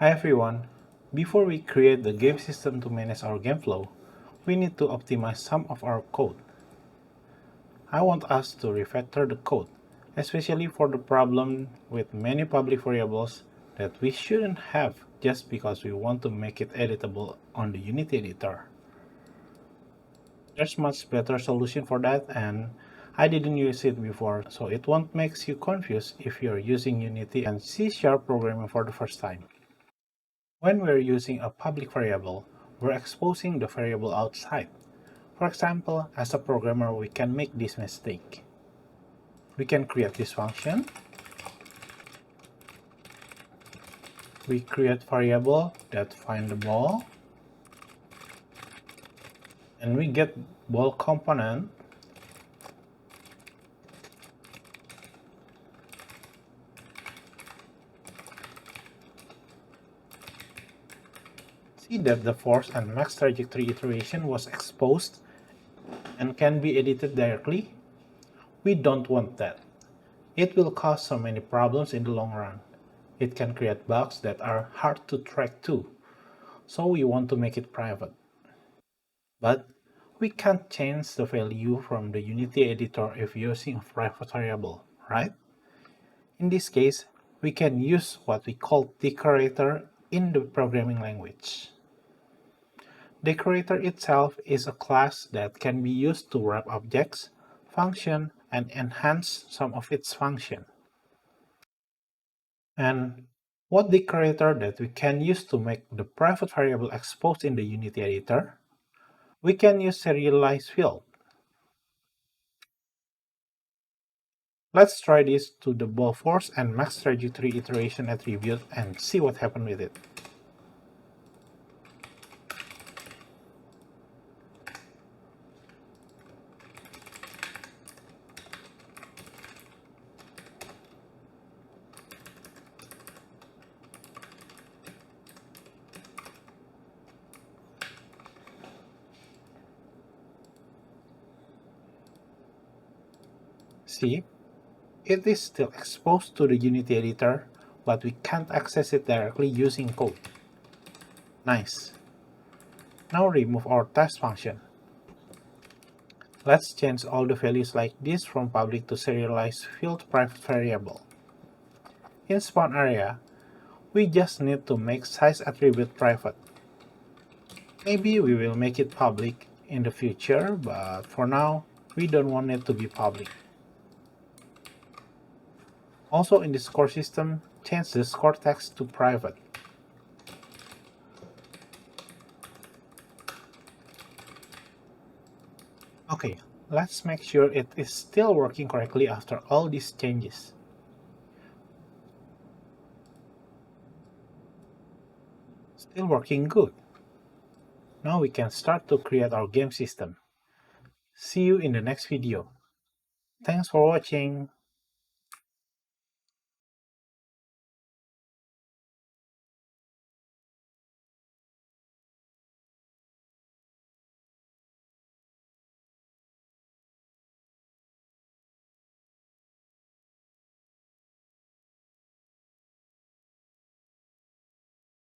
Hi everyone! Before we create the game system to manage our game flow, we need to optimize some of our code. I want us to refactor the code, especially for the problem with many public variables that we shouldn't have just because we want to make it editable on the Unity editor. There's much better solution for that and I didn't use it before, so it won't make you confused if you're using Unity and C# programming for the first time. When we're using a public variable, we're exposing the variable outside. For example, as a programmer, we can make this mistake. We can create this function. We create variable that find the ball. And we get ball component. See that the force and max trajectory iteration was exposed and can be edited directly? We don't want that. It will cause so many problems in the long run. It can create bugs that are hard to track too, so we want to make it private. But we can't change the value from the Unity editor if using a private variable, right? In this case, we can use what we call decorator in the programming language. Decorator itself is a class that can be used to wrap objects, function, and enhance some of its function. And what decorator that we can use to make the private variable exposed in the Unity editor? We can use serialized field. Let's try this to the ball force and max trajectory iteration attribute and see what happened with it. See, it is still exposed to the Unity editor, but we can't access it directly using code. Nice. Now remove our test function. Let's change all the values like this from public to serialized field private variable. In spawn area, we just need to make size attribute private. Maybe we will make it public in the future, but for now, we don't want it to be public. Also in the score system, change the score text to private. Okay, let's make sure it is still working correctly after all these changes. Still working good. Now we can start to create our game system. See you in the next video. Thanks for watching.